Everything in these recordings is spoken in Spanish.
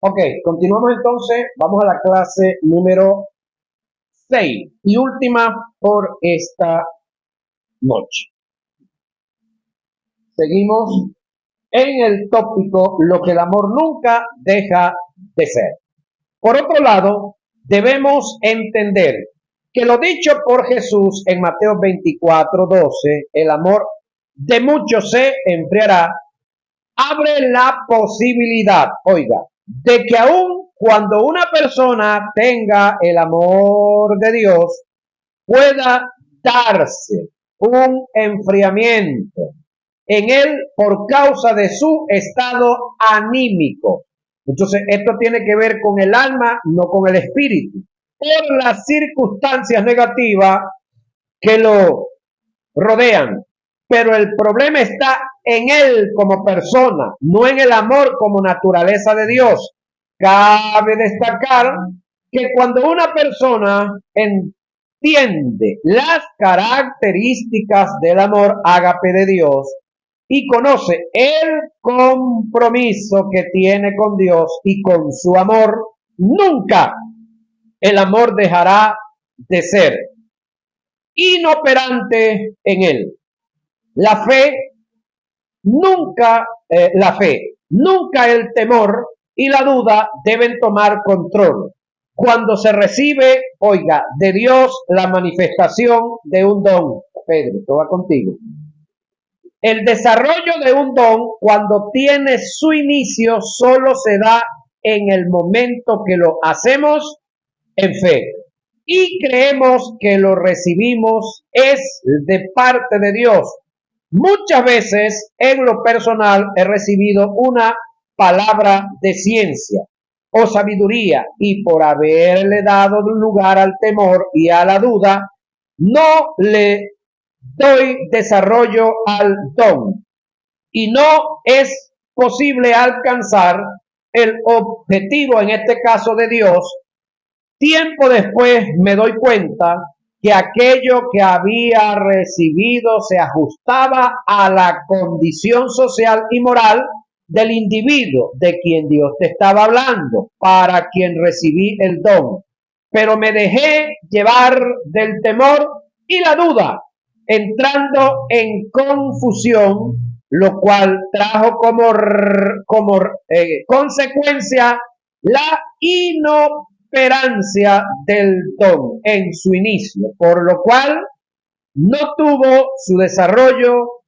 Ok, continuamos entonces. Vamos a la clase número 6 y última por esta noche. Seguimos en el tópico lo que el amor nunca deja de ser. Por otro lado, debemos entender que lo dicho por Jesús en Mateo 24:12, el amor de muchos se enfriará, abre la posibilidad, oiga, de que aun cuando una persona tenga el amor de Dios, pueda darse un enfriamiento en él por causa de su estado anímico. Entonces, esto tiene que ver con el alma, no con el espíritu. Por las circunstancias negativas que lo rodean. Pero el problema está en él como persona, no en el amor como naturaleza de Dios. Cabe destacar que cuando una persona entiende las características del amor ágape de Dios y conoce el compromiso que tiene con Dios y con su amor, nunca el amor dejará de ser inoperante en él. La fe, nunca el temor y la duda deben tomar control. Cuando se recibe, oiga, de Dios la manifestación de un don. Pedro, esto va contigo. El desarrollo de un don, cuando tiene su inicio, solo se da en el momento que lo hacemos en fe y creemos que lo recibimos es de parte de Dios. Muchas veces en lo personal he recibido una palabra de ciencia o sabiduría y por haberle dado lugar al temor y a la duda, no le doy desarrollo al don y no es posible alcanzar el objetivo, en este caso de Dios. Tiempo después me doy cuenta que aquello que había recibido se ajustaba a la condición social y moral del individuo de quien Dios te estaba hablando, para quien recibí el don. Pero me dejé llevar del temor y la duda, entrando en confusión, lo cual trajo como consecuencia la inoperancia del don en su inicio, por lo cual no tuvo su desarrollo.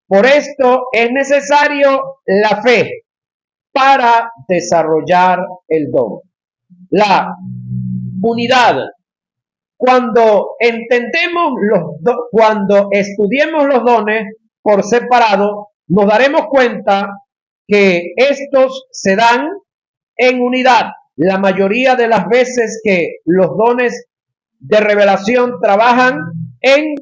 Por esto es necesario la fe para desarrollar el don. La unidad. Cuando estudiemos los dones por separado, nos daremos cuenta que estos se dan en unidad. La mayoría de las veces que los dones de revelación trabajan en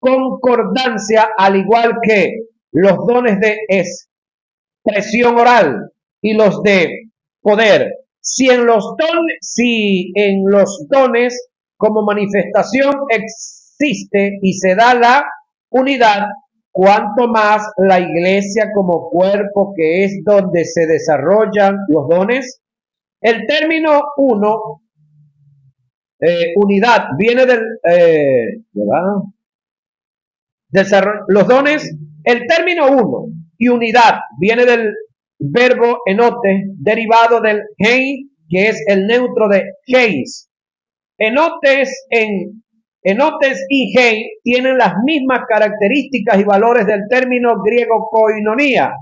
concordancia, al igual que los dones de expresión oral y los de poder. Si en los dones como manifestación existe y se da la unidad, cuanto más la iglesia como cuerpo, que es donde se desarrollan los dones. El término uno, unidad, viene los dones. El término uno y unidad viene del verbo enote, derivado del hei, que es el neutro de heis. Enotes y hei tienen las mismas características y valores del término griego koinonia.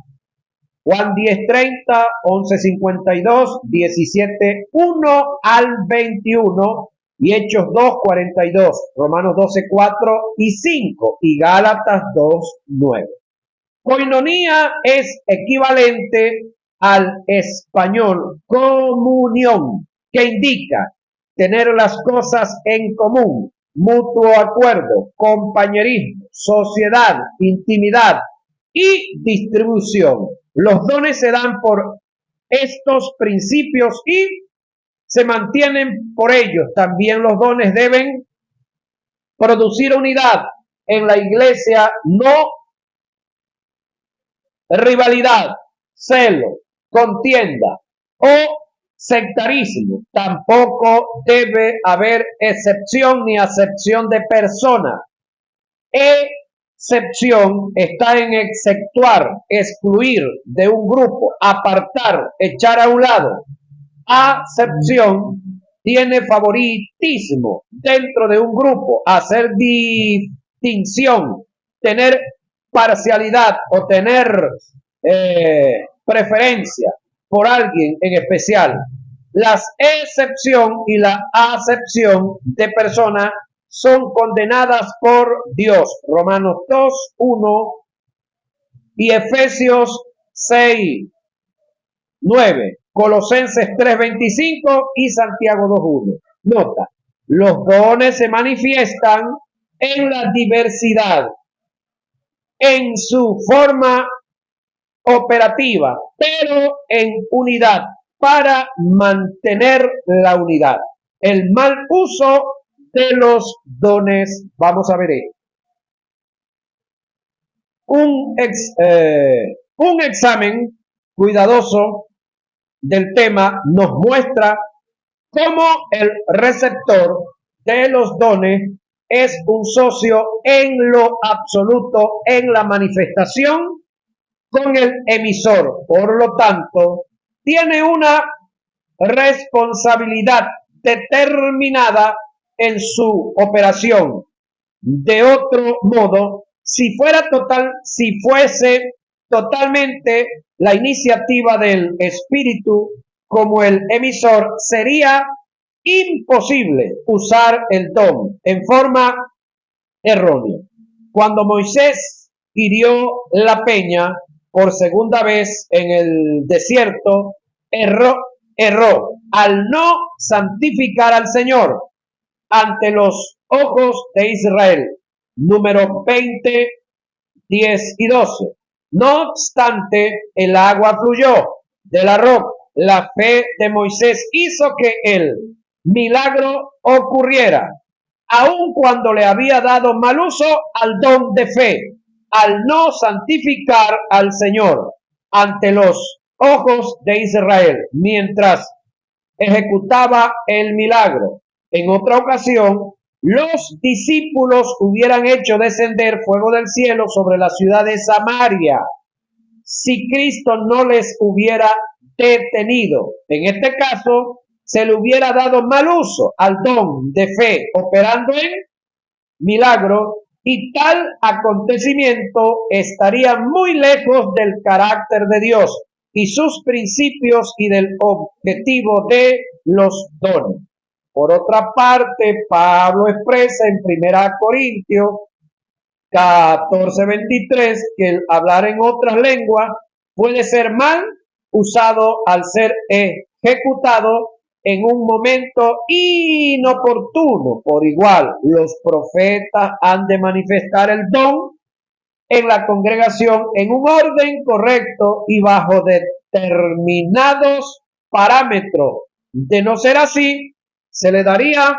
Juan 10:30, 11:52, 17:1 al 21 y Hechos 2:42, Romanos 12:4 y 5 y Gálatas 2:9. Koinonía es equivalente al español comunión, que indica tener las cosas en común, mutuo acuerdo, compañerismo, sociedad, intimidad y distribución. Los dones se dan por estos principios y se mantienen por ellos. También los dones deben producir unidad en la iglesia, no rivalidad, celo, contienda o Sectarismo. Tampoco debe haber excepción ni acepción de persona. Excepción está en exceptuar, excluir de un grupo, apartar, echar a un lado. Acepción tiene favoritismo dentro de un grupo, hacer distinción, tener parcialidad o tener preferencia por alguien en especial. Las excepción y la acepción de persona son condenadas por Dios. Romanos 2, 1 y Efesios 6, 9, Colosenses 3:25 y Santiago 2:1. Nota, los dones se manifiestan en la diversidad, en su forma operativa, pero en unidad, para mantener la unidad. El mal uso de los dones, vamos a ver esto. Un examen cuidadoso del tema nos muestra cómo el receptor de los dones es un socio en lo absoluto en la manifestación con el emisor. Por lo tanto, tiene una responsabilidad determinada en su operación. De otro modo, si fuese totalmente la iniciativa del espíritu como el emisor, sería imposible usar el don en forma errónea. Cuando Moisés hirió la peña por segunda vez en el desierto, erró al no santificar al Señor ante los ojos de Israel. Número 20, 10 y 12. No obstante, el agua fluyó de la roca. La fe de Moisés hizo que el milagro ocurriera, aun cuando le había dado mal uso al don de fe, al no santificar al Señor ante los ojos de Israel, mientras ejecutaba el milagro. En otra ocasión, los discípulos hubieran hecho descender fuego del cielo sobre la ciudad de Samaria si Cristo no les hubiera detenido. En este caso, se le hubiera dado mal uso al don de fe operando en milagro, y tal acontecimiento estaría muy lejos del carácter de Dios y sus principios y del objetivo de los dones. Por otra parte, Pablo expresa en 1 Corintios 14:23 que el hablar en otras lenguas puede ser mal usado al ser ejecutado en un momento inoportuno. Por igual, los profetas han de manifestar el don en la congregación en un orden correcto y bajo determinados parámetros. De no ser así, se le daría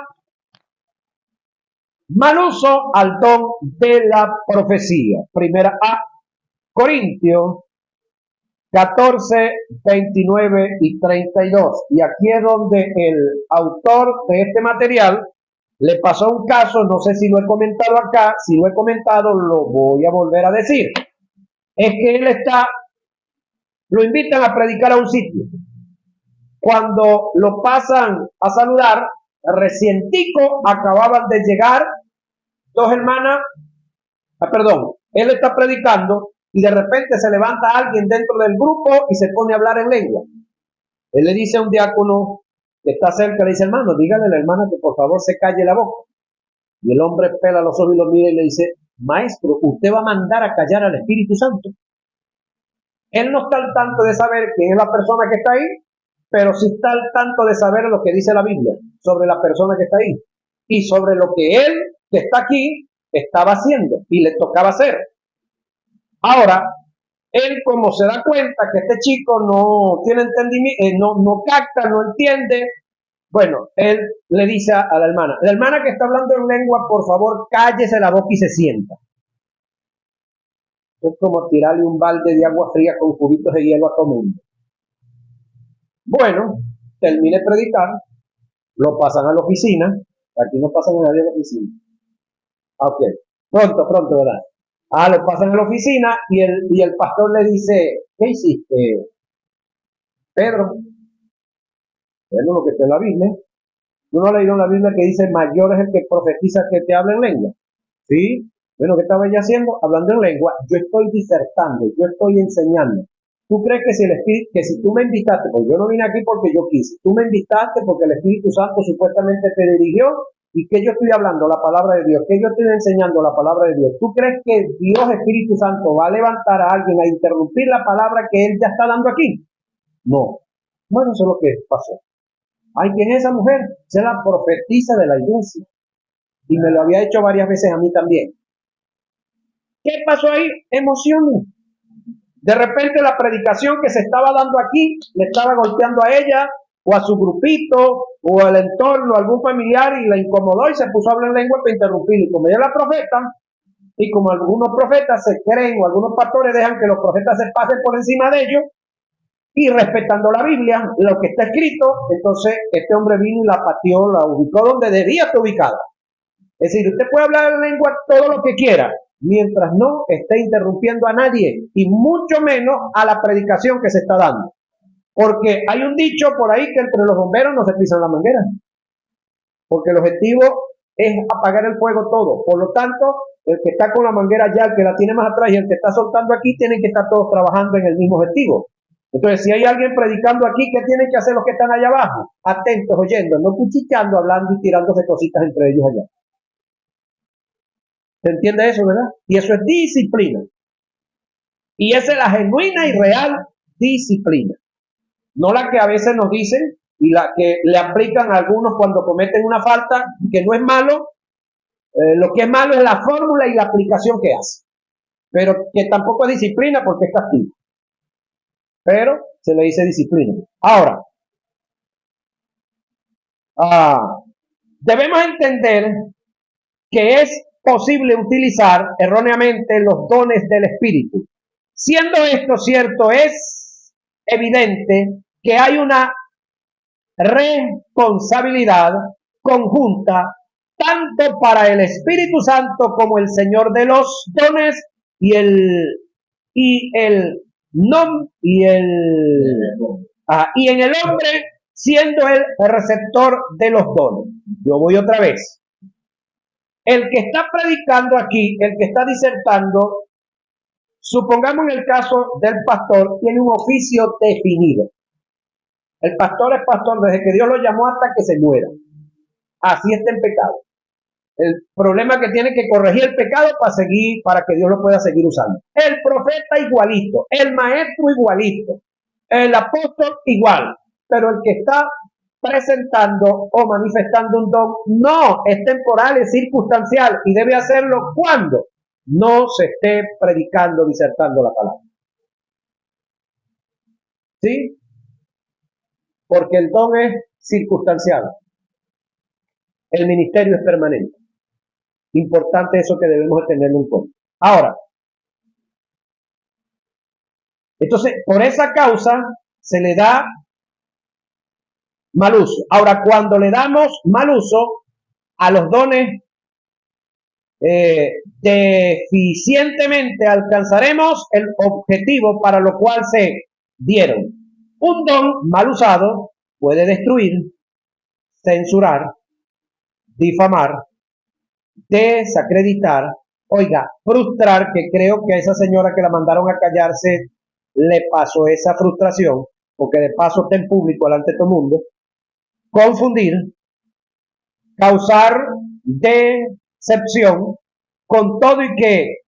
mal uso al don de la profecía. Primera a Corintios 14, 29 y 32. Y aquí es donde el autor de este material le pasó un caso, no sé si lo he comentado acá, si lo he comentado lo voy a volver a decir. Es que lo invitan a predicar a un sitio. Cuando lo pasan a saludar, recientico acababan de llegar dos hermanas, él está predicando y de repente se levanta alguien dentro del grupo y se pone a hablar en lengua. Él le dice a un diácono que está cerca, le dice: hermano, dígale a la hermana que por favor se calle la boca. Y el hombre pela los ojos y lo mira y le dice: maestro, ¿usted va a mandar a callar al Espíritu Santo? Él no está al tanto de saber quién es la persona que está ahí, pero sí está al tanto de saber lo que dice la Biblia sobre la persona que está ahí y sobre lo que él, que está aquí, estaba haciendo y le tocaba hacer. Ahora, él, como se da cuenta que este chico no tiene entendimiento, no capta, no entiende, bueno, él le dice a la hermana que está hablando en lengua, por favor, cállese la boca y se sienta. Es como tirarle un balde de agua fría con cubitos de hielo a todo mundo. Bueno, termine de predicar, lo pasan a la oficina. Aquí no pasan a nadie a la oficina. Ok, pronto, ¿verdad? Lo pasan a la oficina y el pastor le dice, ¿qué hiciste, Pedro? Bueno, lo que está en la Biblia. ¿Tú no has leído en la Biblia que dice, mayor es el que profetiza que te habla en lengua? ¿Sí? Bueno, ¿qué estaba ella haciendo? Hablando en lengua. Yo estoy disertando, yo estoy enseñando. ¿Tú crees que si el Espíritu, que si tú me invitaste, pues yo no vine aquí porque yo quise, tú me invitaste porque el Espíritu Santo supuestamente te dirigió y que yo estoy hablando la palabra de Dios, que yo estoy enseñando la palabra de Dios? ¿Tú crees que Dios Espíritu Santo va a levantar a alguien a interrumpir la palabra que él ya está dando aquí? No. Bueno, eso es lo que pasó. Ay, ¿quién es esa mujer? Esa es la profetisa de la iglesia. Y me lo había hecho varias veces a mí también. ¿Qué pasó ahí? Emociones. De repente la predicación que se estaba dando aquí le estaba golpeando a ella o a su grupito o al entorno, a algún familiar, y la incomodó y se puso a hablar en lengua para interrumpir. Y como ella es la profeta, y como algunos profetas se creen o algunos pastores dejan que los profetas se pasen por encima de ellos, y respetando la Biblia, lo que está escrito, entonces este hombre vino y la pateó, la ubicó donde debía estar ubicada. Es decir, usted puede hablar en lengua todo lo que quiera, mientras no esté interrumpiendo a nadie, y mucho menos a la predicación que se está dando. Porque hay un dicho por ahí que entre los bomberos no se pisan la manguera, porque el objetivo es apagar el fuego todo. Por lo tanto, el que está con la manguera allá, el que la tiene más atrás y el que está soltando aquí, tienen que estar todos trabajando en el mismo objetivo. Entonces, si hay alguien predicando aquí, ¿qué tienen que hacer los que están allá abajo? Atentos, oyendo, no cuchicheando, hablando y tirándose cositas entre ellos allá. ¿Se entiende eso, verdad? Y eso es disciplina. Y esa es la genuina y real disciplina. No la que a veces nos dicen y la que le aplican a algunos cuando cometen una falta, que no es malo. Lo que es malo es la fórmula y la aplicación que hace. Pero que tampoco es disciplina porque es castigo. Pero se le dice disciplina. Ahora, debemos entender que es posible utilizar erróneamente los dones del Espíritu. Siendo esto cierto, es evidente que hay una responsabilidad conjunta tanto para el Espíritu Santo como el Señor de los dones y el nom y en el hombre siendo el receptor de los dones. Yo voy otra vez. El que está predicando aquí, el que está disertando, supongamos en el caso del pastor, tiene un oficio definido. El pastor es pastor desde que Dios lo llamó hasta que se muera. Así está en pecado. El problema es que tiene que corregir el pecado para que Dios lo pueda seguir usando. El profeta igualito, el maestro igualito, el apóstol igual, pero el que está presentando o manifestando un don no es temporal, es circunstancial y debe hacerlo cuando no se esté predicando, disertando la palabra. ¿Sí? Porque el don es circunstancial. El ministerio es permanente. Importante eso que debemos tenerlo en cuenta. Ahora, entonces, por esa causa se le da mal uso. Ahora, cuando le damos mal uso a los dones, deficientemente alcanzaremos el objetivo para lo cual se dieron. Un don mal usado puede destruir, censurar, difamar, desacreditar, frustrar, que creo que a esa señora que la mandaron a callarse le pasó esa frustración, porque de paso está en público delante de todo el mundo, confundir, causar decepción, con todo y que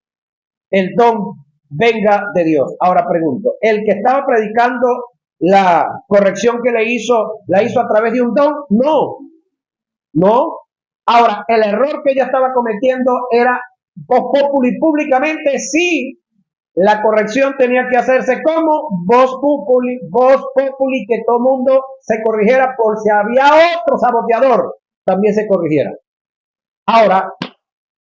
el don venga de Dios. Ahora pregunto, ¿el que estaba predicando la corrección que la hizo a través de un don? No. Ahora, el error que ella estaba cometiendo era voz populi públicamente, sí. La corrección tenía que hacerse como voz populi, que todo el mundo se corrigiera por si había otro saboteador, también se corrigiera. Ahora,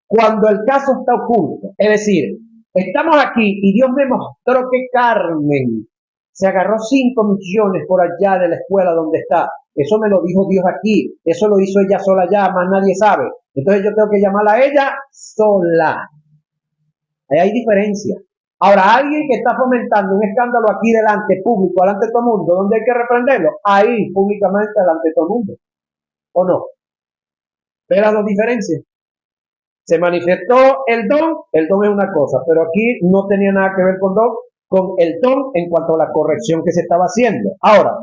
cuando el caso está oculto, es decir, estamos aquí y Dios me mostró que Carmen Se agarró 5 millones por allá de la escuela donde está. Eso me lo dijo Dios aquí. Eso lo hizo ella sola allá, más nadie sabe. Entonces yo tengo que llamarla a ella sola. Ahí hay diferencia. Ahora, alguien que está fomentando un escándalo aquí delante, público, delante de todo el mundo, ¿dónde hay que reprenderlo? Ahí, públicamente, delante de todo el mundo. ¿O no? ¿Ve las dos diferencias? Se manifestó el don es una cosa, pero aquí no tenía nada que ver con el don en cuanto a la corrección que se estaba haciendo. Ahora,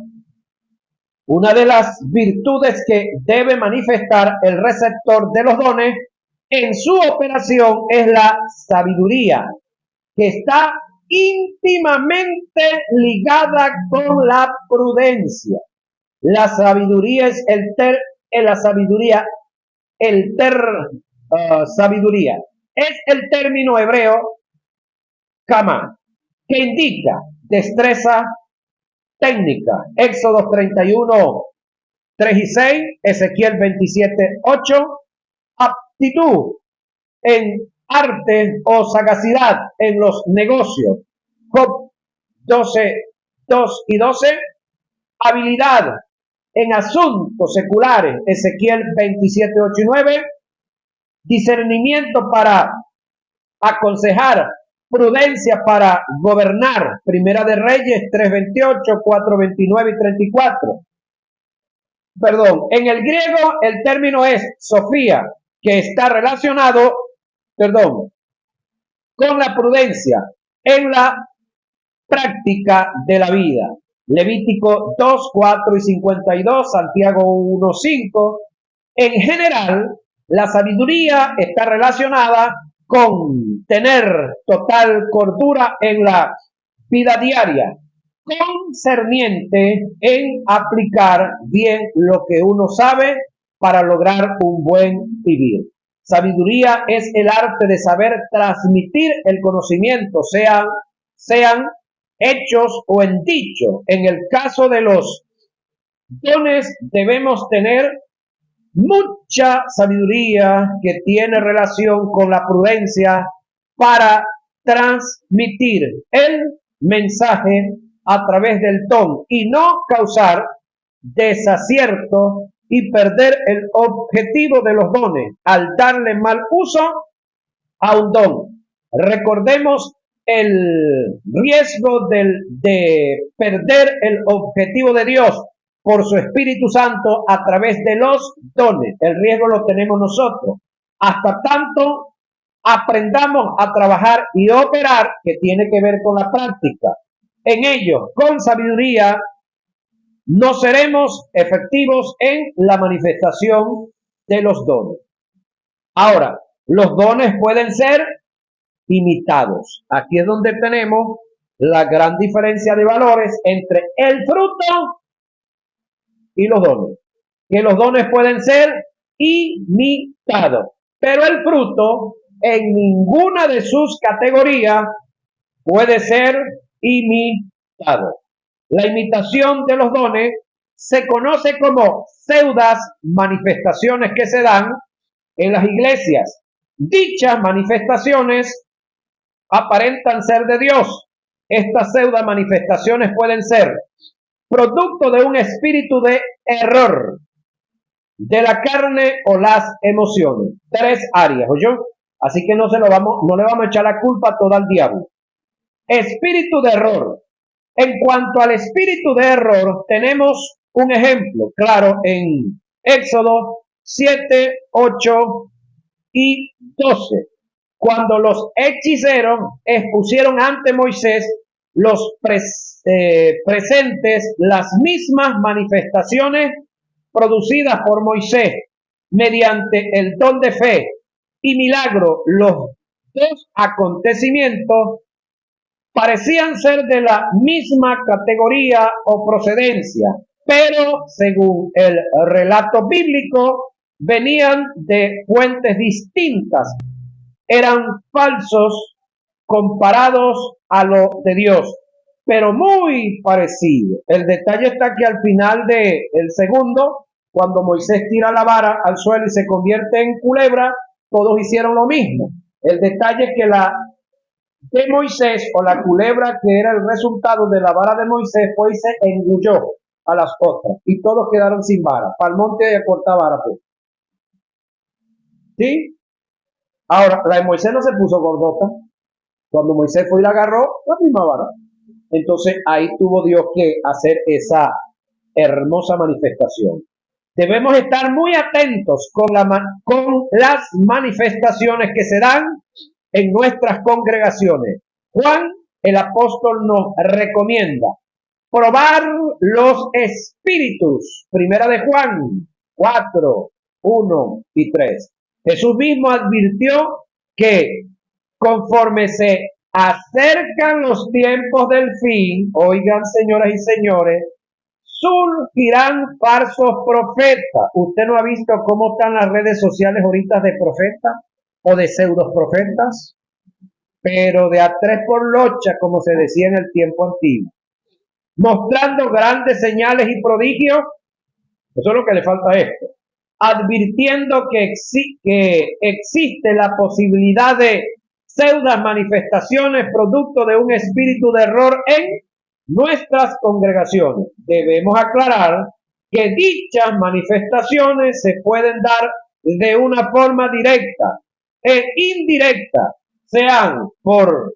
una de las virtudes que debe manifestar el receptor de los dones en su operación es la sabiduría, que está íntimamente ligada con la prudencia. La sabiduría es sabiduría es el término hebreo kama, que indica destreza técnica. Éxodo 31, 3 y 6, Ezequiel 27, 8, aptitud en arte o sagacidad en los negocios. Job 12, 2 y 12, habilidad en asuntos seculares. Ezequiel 27, 8 y 9, discernimiento para aconsejar, prudencia para gobernar. Primera de Reyes 3:28, 4:29 y 34. Perdón, en el griego el término es Sofía, que está relacionado, con la prudencia en la práctica de la vida. Levítico 2, 4 y 52, Santiago 1, 5. En general, la sabiduría está relacionada con tener total cordura en la vida diaria, concerniente en aplicar bien lo que uno sabe para lograr un buen vivir. Sabiduría es el arte de saber transmitir el conocimiento, sean hechos o en dicho. En el caso de los dones debemos tener mucha sabiduría que tiene relación con la prudencia para transmitir el mensaje a través del don y no causar desacierto y perder el objetivo de los dones al darle mal uso a un don. Recordemos el riesgo de perder el objetivo de Dios por su Espíritu Santo a través de los dones. El riesgo lo tenemos nosotros. Hasta tanto aprendamos a trabajar y operar, que tiene que ver con la práctica. En ello, con sabiduría, no seremos efectivos en la manifestación de los dones. Ahora, los dones pueden ser imitados. Aquí es donde tenemos la gran diferencia de valores entre el fruto y los dones. Que los dones pueden ser imitados, pero el fruto en ninguna de sus categorías puede ser imitado. La imitación de los dones se conoce como pseudas manifestaciones que se dan en las iglesias. Dichas manifestaciones aparentan ser de Dios. Estas pseudo manifestaciones pueden ser producto de un espíritu de error, de la carne o las emociones. 3 áreas, ¿oyó? Así que no le vamos a echar la culpa toda al diablo. Espíritu de error. En cuanto al espíritu de error, tenemos un ejemplo claro en Éxodo 7, 8 y 12. Cuando los hechiceros expusieron ante Moisés los presentes las mismas manifestaciones producidas por Moisés mediante el don de fe y milagro, los dos acontecimientos parecían ser de la misma categoría o procedencia, pero según el relato bíblico venían de fuentes distintas, eran falsos comparados a lo de Dios, pero muy parecido. El detalle está que al final del segundo, cuando Moisés tira la vara al suelo y se convierte en culebra, todos hicieron lo mismo. El detalle es que la de Moisés, o la culebra que era el resultado de la vara de Moisés, fue y se engulló a las otras, y todos quedaron sin vara. Para el monte de corta vara, pues. ¿Sí? Ahora, la de Moisés no se puso gordota. Cuando Moisés fue y la agarró, la misma vara. Entonces ahí tuvo Dios que hacer esa hermosa manifestación. Debemos estar muy atentos con las manifestaciones que se dan en nuestras congregaciones. Juan, el apóstol, nos recomienda probar los espíritus. Primera de Juan 4, 1 y 3. Jesús mismo advirtió que conforme se acercan los tiempos del fin, oigan, señoras y señores, surgirán falsos profetas. ¿Usted no ha visto cómo están las redes sociales ahorita de profetas o de pseudos profetas? Pero de a tres por locha, como se decía en el tiempo antiguo, mostrando grandes señales y prodigios. Eso es lo que le falta a esto. Advirtiendo que existe la posibilidad de pseudas manifestaciones producto de un espíritu de error en nuestras congregaciones. Debemos aclarar que dichas manifestaciones se pueden dar de una forma directa e indirecta, sean por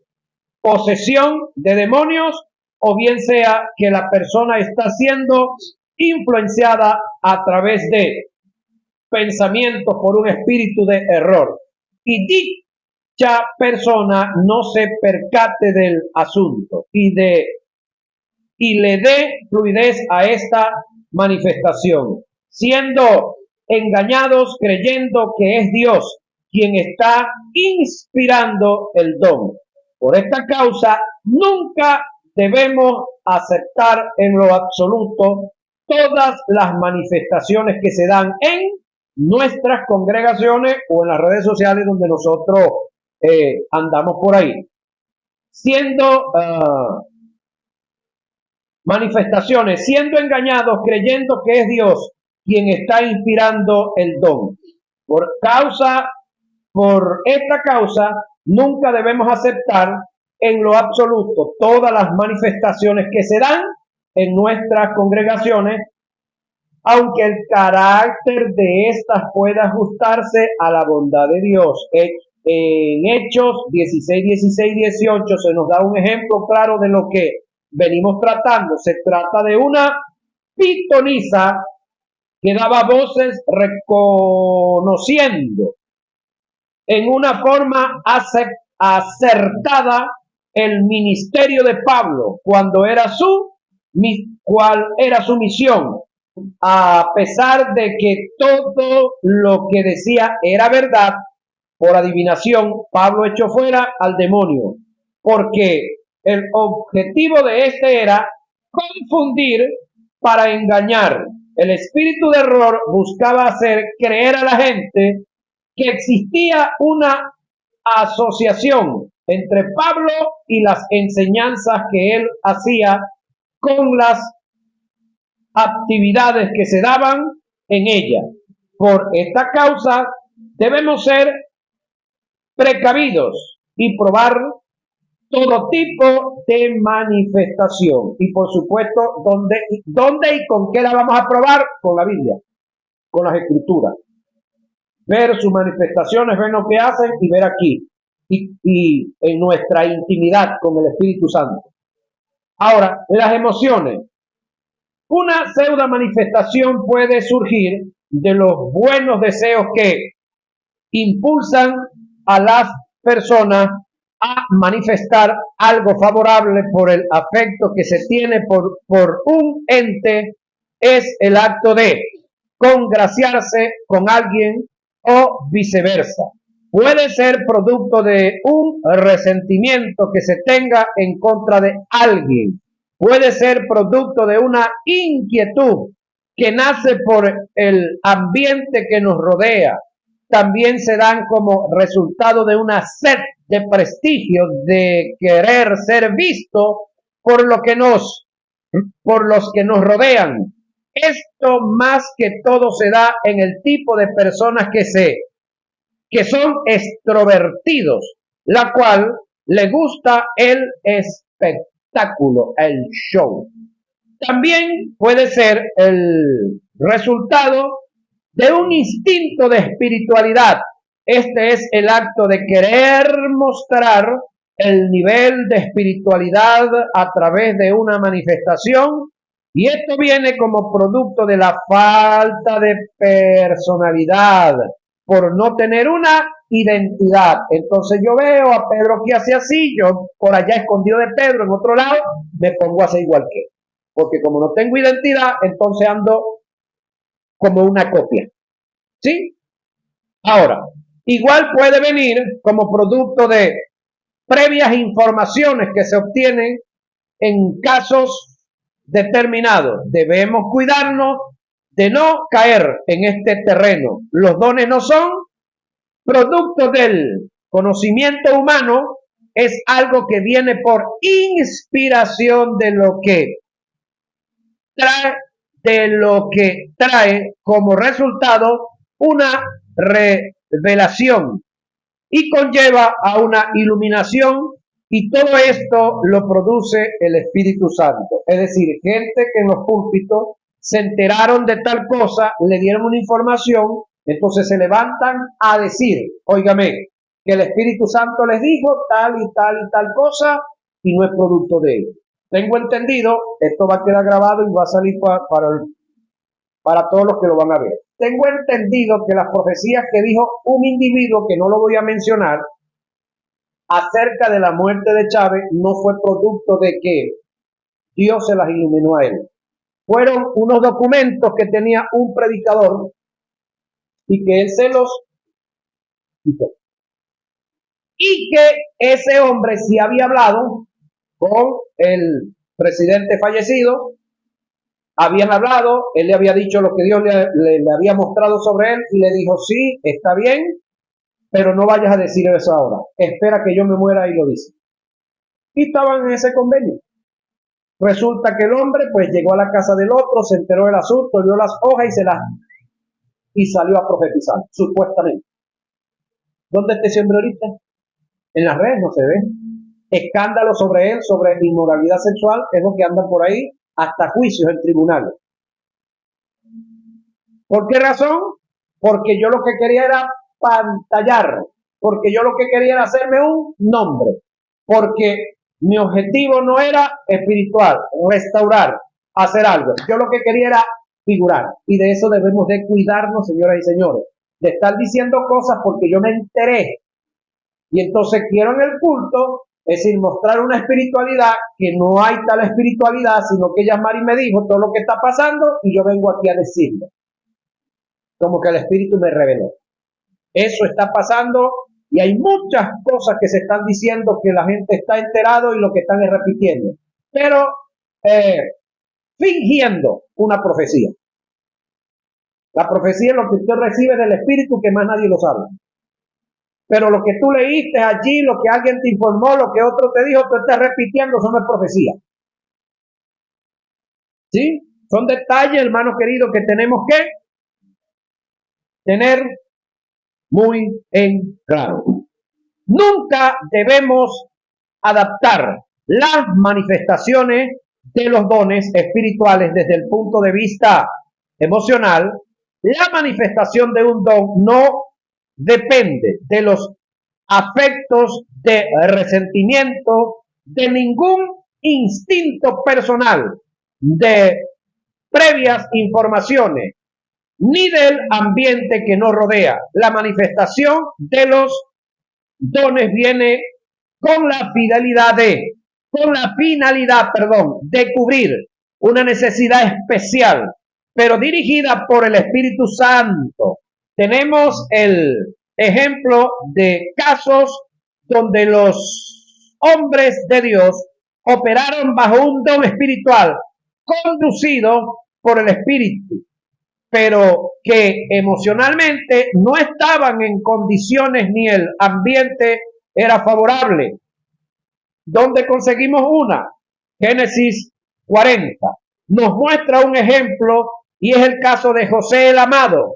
posesión de demonios o bien sea que la persona está siendo influenciada a través de pensamientos por un espíritu de error. Y dicha persona no se percate del asunto y le dé fluidez a esta manifestación, siendo engañados creyendo que es Dios quien está inspirando el don. Por esta causa, nunca debemos aceptar en lo absoluto todas las manifestaciones que se dan en nuestras congregaciones o en las redes sociales donde nosotros andamos por ahí. Siendo manifestaciones, siendo engañados creyendo que es Dios quien está inspirando el don. Por esta causa, nunca debemos aceptar en lo absoluto todas las manifestaciones que se dan en nuestras congregaciones, aunque el carácter de estas pueda ajustarse a la bondad de Dios. En Hechos 16, 16, 18 se nos da un ejemplo claro de lo que venimos tratando. Se trata de una pitonisa que daba voces reconociendo en una forma acertada el ministerio de Pablo, cuál era su misión, a pesar de que todo lo que decía era verdad. Por adivinación, Pablo echó fuera al demonio, porque el objetivo de este era confundir para engañar. El espíritu de error buscaba hacer creer a la gente que existía una asociación entre Pablo y las enseñanzas que él hacía con las actividades que se daban en ella. Por esta causa debemos ser precavidos y probar todo tipo de manifestación. Y por supuesto, ¿dónde y con qué la vamos a probar? Con la Biblia, con las Escrituras. Ver sus manifestaciones, ver lo que hacen y ver aquí. Y en nuestra intimidad con el Espíritu Santo. Ahora, las emociones. Una pseudo manifestación puede surgir de los buenos deseos que impulsan a las personas a manifestar algo favorable por el afecto que se tiene por un ente. Es el acto de congraciarse con alguien o viceversa. Puede ser producto de un resentimiento que se tenga en contra de alguien. Puede ser producto de una inquietud que nace por el ambiente que nos rodea. También se dan como resultado de una sed de prestigio, de querer ser visto por los que nos rodean. Esto más que todo se da en el tipo de personas que son extrovertidos, la cual le gusta el espectáculo, el show. También puede ser el resultado de un instinto de espiritualidad. Este es el acto de querer mostrar el nivel de espiritualidad a través de una manifestación, y esto viene como producto de la falta de personalidad, por no tener una identidad. Entonces yo veo a Pedro que hace así, yo por allá escondido de Pedro en otro lado, me pongo a hacer igual que él, porque como no tengo identidad, entonces ando como una copia. ¿Sí? Ahora, igual puede venir como producto de previas informaciones que se obtienen en casos determinados. Debemos cuidarnos de no caer en este terreno. Los dones no son producto del conocimiento humano, es algo que viene por inspiración de lo que trae como resultado una revelación y conlleva a una iluminación, y todo esto lo produce el Espíritu Santo. Es decir, gente que en los púlpitos se enteraron de tal cosa, le dieron una información, entonces se levantan a decir, óigame, que el Espíritu Santo les dijo tal y tal y tal cosa, y no es producto de ello. Tengo entendido, esto va a quedar grabado y va a salir para todos los que lo van a ver. Tengo entendido que las profecías que dijo un individuo, que no lo voy a mencionar, acerca de la muerte de Chávez, no fue producto de que Dios se las iluminó a él. Fueron unos documentos que tenía un predicador y que él se los quitó. Y que ese hombre sí había hablado con el presidente fallecido, habían hablado, él le había dicho lo que Dios le había mostrado sobre él, y le dijo, sí, está bien, pero no vayas a decir eso ahora, espera que yo me muera y lo dice. Y estaban en ese convenio. Resulta que el hombre pues llegó a la casa del otro, se enteró del asunto, vio las hojas y salió a profetizar, supuestamente. ¿Dónde está ese hombre ahorita? En las redes no se ve. Escándalo sobre él, sobre inmoralidad sexual, es lo que andan por ahí, hasta juicios en tribunales. ¿Por qué razón? Porque yo lo que quería era pantallar, porque yo lo que quería era hacerme un nombre, porque mi objetivo no era espiritual, restaurar, hacer algo. Yo lo que quería era figurar, y de eso debemos de cuidarnos, señoras y señores, de estar diciendo cosas porque yo me enteré, y entonces quiero en el culto, es decir, mostrar una espiritualidad que no hay tal espiritualidad, sino que Yamari me dijo todo lo que está pasando y yo vengo aquí a decirlo, como que el Espíritu me reveló. Eso está pasando, y hay muchas cosas que se están diciendo que la gente está enterado y lo que están es repitiendo, pero fingiendo una profecía. La profecía es lo que usted recibe del Espíritu, que más nadie lo sabe. Pero lo que tú leíste allí, lo que alguien te informó, lo que otro te dijo, tú estás repitiendo, eso no es profecía. ¿Sí? Son detalles, hermanos queridos, que tenemos que tener muy en claro. Nunca debemos adaptar las manifestaciones de los dones espirituales desde el punto de vista emocional. La manifestación de un don no depende de los afectos de resentimiento, de ningún instinto personal, de previas informaciones, ni del ambiente que nos rodea. La manifestación de los dones viene con la finalidad de cubrir una necesidad especial, pero dirigida por el Espíritu Santo. Tenemos el ejemplo de casos donde los hombres de Dios operaron bajo un don espiritual conducido por el Espíritu, pero que emocionalmente no estaban en condiciones ni el ambiente era favorable. ¿Dónde conseguimos una? Génesis 40. Nos muestra un ejemplo, y es el caso de José el amado.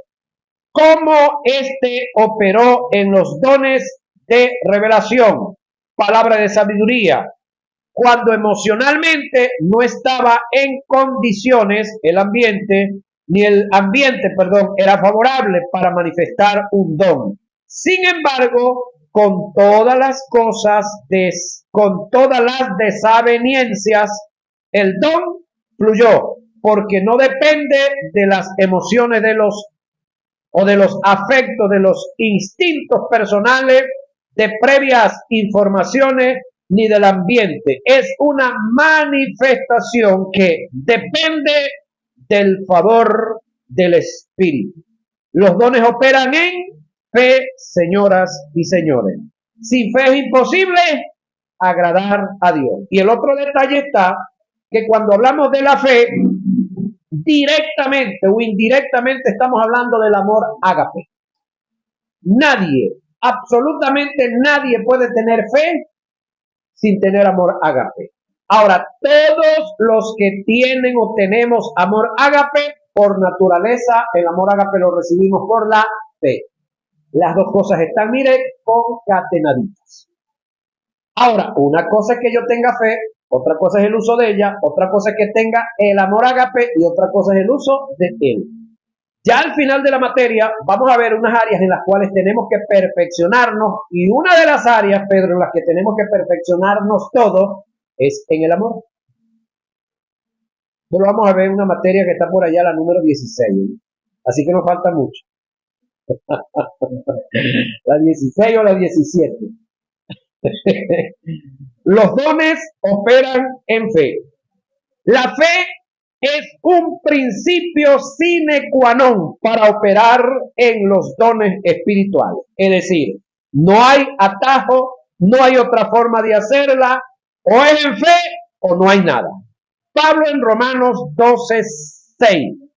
Cómo éste operó en los dones de revelación. palabra de sabiduría, cuando emocionalmente no estaba en condiciones el ambiente, perdón, era favorable para manifestar un don. Sin embargo, con todas las desavenencias, el don fluyó, porque no depende de las emociones de los afectos, de los instintos personales, de previas informaciones, ni del ambiente. Es una manifestación que depende del favor del Espíritu. Los dones operan en fe, señoras y señores. Sin fe es imposible agradar a Dios. Y el otro detalle está que cuando hablamos de la fe, directamente o indirectamente estamos hablando del amor ágape. Nadie, absolutamente nadie puede tener fe sin tener amor ágape. Ahora, todos los que tienen o tenemos amor ágape, por naturaleza, el amor ágape lo recibimos por la fe. Las dos cosas están, mire, concatenaditas. Ahora, una cosa es que yo tenga fe, otra cosa es el uso de ella, otra cosa es que tenga el amor ágape y otra cosa es el uso de él. Ya al final de la materia vamos a ver unas áreas en las cuales tenemos que perfeccionarnos, y una de las áreas, Pedro, en las que tenemos que perfeccionarnos todos es en el amor. Pero vamos a ver una materia que está por allá, la número 16, así que nos falta mucho. La 16 o la 17. Los dones operan en fe. La fe es un principio sine qua non para operar en los dones espirituales. Es decir, no hay atajo, no hay otra forma de hacerla, o es en fe o no hay nada. Pablo en Romanos 12:6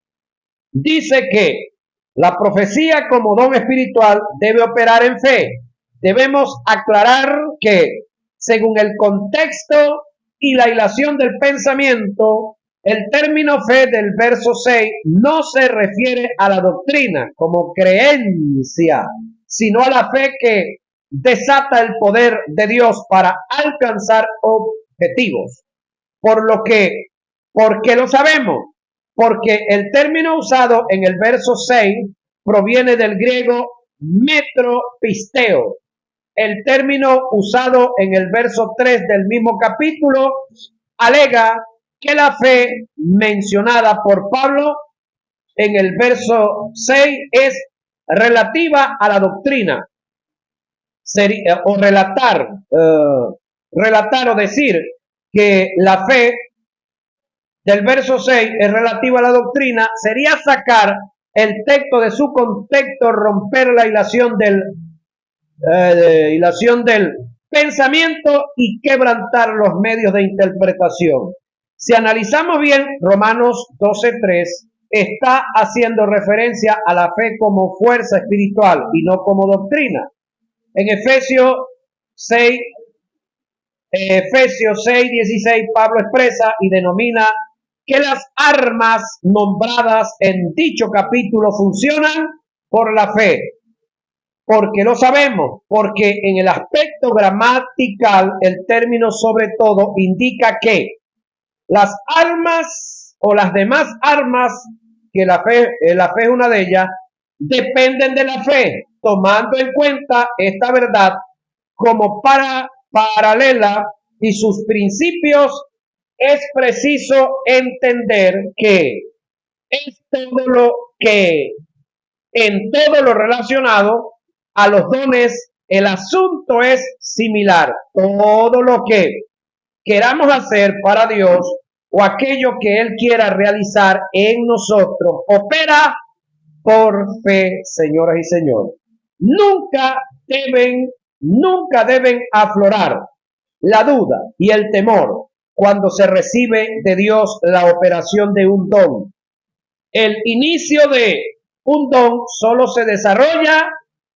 dice que la profecía como don espiritual debe operar en fe. Debemos aclarar que, según el contexto y la hilación del pensamiento, el término fe del verso 6 no se refiere a la doctrina como creencia, sino a la fe que desata el poder de Dios para alcanzar objetivos. ¿Por qué lo sabemos? Porque el término usado en el verso 6 proviene del griego metropisteo. El término usado en el verso 3 del mismo capítulo alega que la fe mencionada por Pablo en el verso 6 es relativa a la doctrina. O relatar o decir que la fe del verso 6 es relativa a la doctrina sería sacar el texto de su contexto, romper la hilación del pensamiento y quebrantar los medios de interpretación. Si analizamos bien, Romanos 12:3 está haciendo referencia a la fe como fuerza espiritual y no como doctrina. En Efesios 6:16, Pablo expresa y denomina que las armas nombradas en dicho capítulo funcionan por la fe. Porque lo sabemos, porque en el aspecto gramatical el término sobre todo indica que las armas o las demás armas, que la fe es una de ellas, dependen de la fe, tomando en cuenta esta verdad como paralela y sus principios. Es preciso entender que es todo lo que en todo lo relacionado a los dones, el asunto es similar. Todo lo que queramos hacer para Dios o aquello que Él quiera realizar en nosotros opera por fe, señoras y señores. Nunca deben aflorar la duda y el temor cuando se recibe de Dios la operación de un don. El inicio de un don solo se desarrolla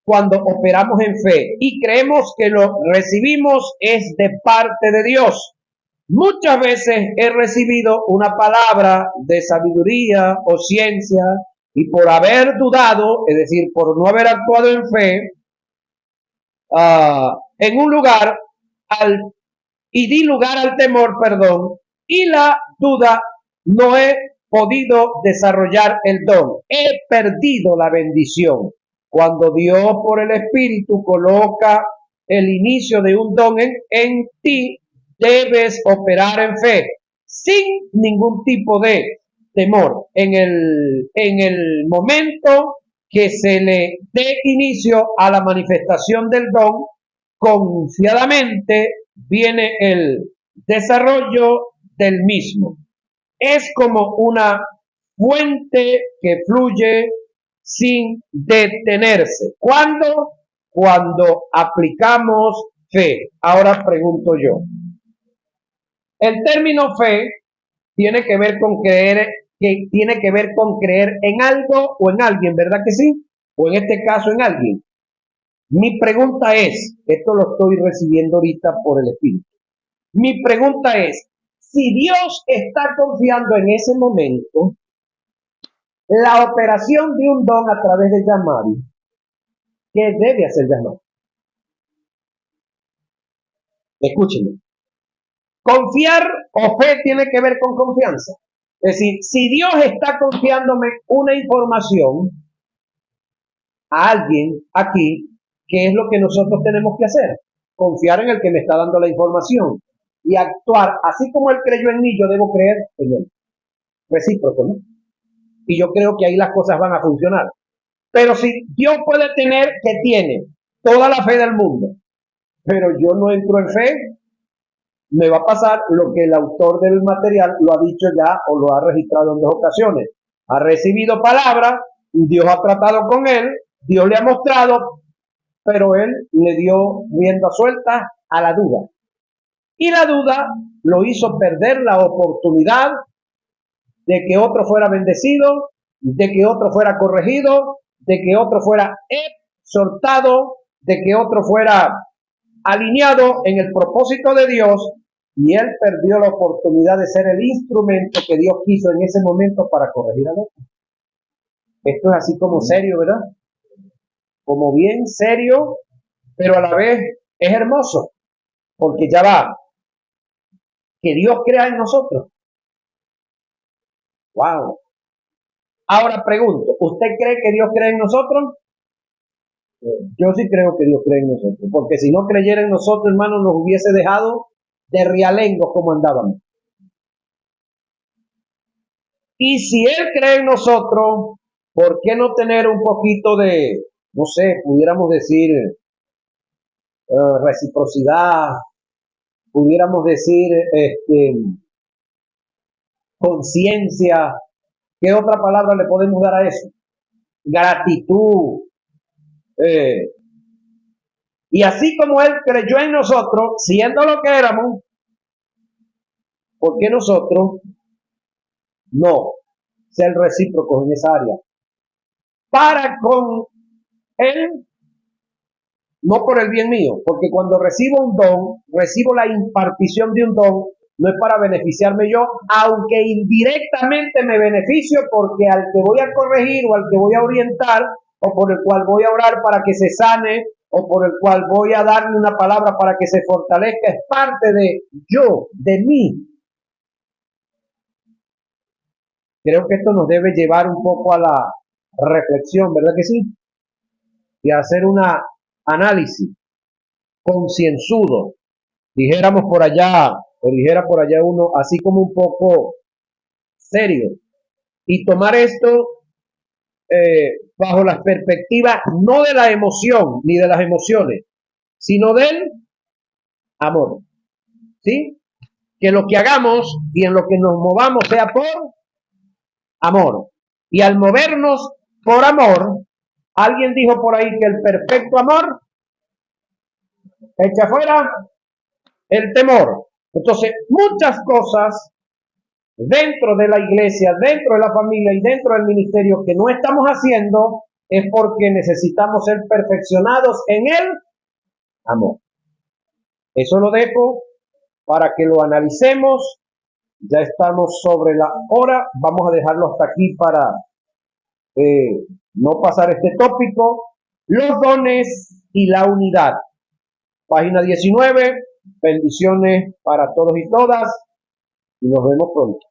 cuando operamos en fe y creemos que lo recibimos es de parte de Dios. Muchas veces he recibido una palabra de sabiduría o ciencia y por haber dudado, es decir, por no haber actuado en fe, en un lugar, al y di lugar al temor, perdón, y la duda. No he podido desarrollar el don, he perdido la bendición. Cuando Dios por el Espíritu coloca el inicio de un don en ti, debes operar en fe, sin ningún tipo de temor. En el momento que se le dé inicio a la manifestación del don, confiadamente viene el desarrollo del mismo. Es como una fuente que fluye sin detenerse. ¿Cuándo? Cuando aplicamos fe. Ahora pregunto yo. El término fe tiene que ver con creer, que tiene que ver con creer en algo o en alguien, ¿verdad que sí? O en este caso en alguien. Mi pregunta es, esto lo estoy recibiendo ahorita por el Espíritu. Mi pregunta es, si Dios está confiando en ese momento la operación de un don a través de llamado, ¿qué debe hacer llamado? Escúchenme. Confiar o fe tiene que ver con confianza. Es decir, si Dios está confiándome una información a alguien aquí, ¿qué es lo que nosotros tenemos que hacer? Confiar en el que me está dando la información y actuar así como él creyó en mí, yo debo creer en él. Recíproco, ¿no? Y yo creo que ahí las cosas van a funcionar. Pero si Dios puede tener, que tiene toda la fe del mundo, pero yo no entro en fe, me va a pasar lo que el autor del material lo ha dicho ya o lo ha registrado en 2 ocasiones. Ha recibido palabra, Dios ha tratado con él, Dios le ha mostrado, pero él le dio rienda suelta a la duda. Y la duda lo hizo perder la oportunidad de que otro fuera bendecido, de que otro fuera corregido, de que otro fuera exhortado, de que otro fuera alineado en el propósito de Dios, y él perdió la oportunidad de ser el instrumento que Dios quiso en ese momento para corregir al otro. Esto es así como serio, ¿verdad? Como bien serio, pero a la vez es hermoso, porque ya va, que Dios crea en nosotros. Wow. Ahora pregunto, ¿usted cree que Dios cree en nosotros? Yo sí creo que Dios cree en nosotros, porque si no creyera en nosotros, hermano, nos hubiese dejado de rialengos como andábamos. Y si Él cree en nosotros, ¿por qué no tener un poquito de, no sé, pudiéramos decir, reciprocidad, pudiéramos decir, conciencia? ¿Qué otra palabra le podemos dar a eso? Gratitud. eh, y así como Él creyó en nosotros, siendo lo que éramos, ¿por qué nosotros no ser recíprocos en esa área? Para con Él, no por el bien mío, porque cuando recibo un don, recibo la impartición de un don, no es para beneficiarme yo, aunque indirectamente me beneficio porque al que voy a corregir o al que voy a orientar o por el cual voy a orar para que se sane o por el cual voy a darle una palabra para que se fortalezca, es parte de yo, de mí. Creo que esto nos debe llevar un poco a la reflexión, ¿verdad que sí? Y a hacer una análisis concienzudo, dijéramos por allá, o dijera por allá uno, así como un poco serio, y tomar esto bajo la perspectiva no de la emoción ni de las emociones, sino del amor, ¿sí? Que lo que hagamos y en lo que nos movamos sea por amor. Y al movernos por amor, alguien dijo por ahí que el perfecto amor echa fuera el temor. Entonces, muchas cosas dentro de la iglesia, dentro de la familia y dentro del ministerio que no estamos haciendo es porque necesitamos ser perfeccionados en el amor. Eso lo dejo para que lo analicemos. Ya estamos sobre la hora. Vamos a dejarlo hasta aquí para no pasar este tópico. Los dones y la unidad. Página 19. Bendiciones para todos y todas y nos vemos pronto.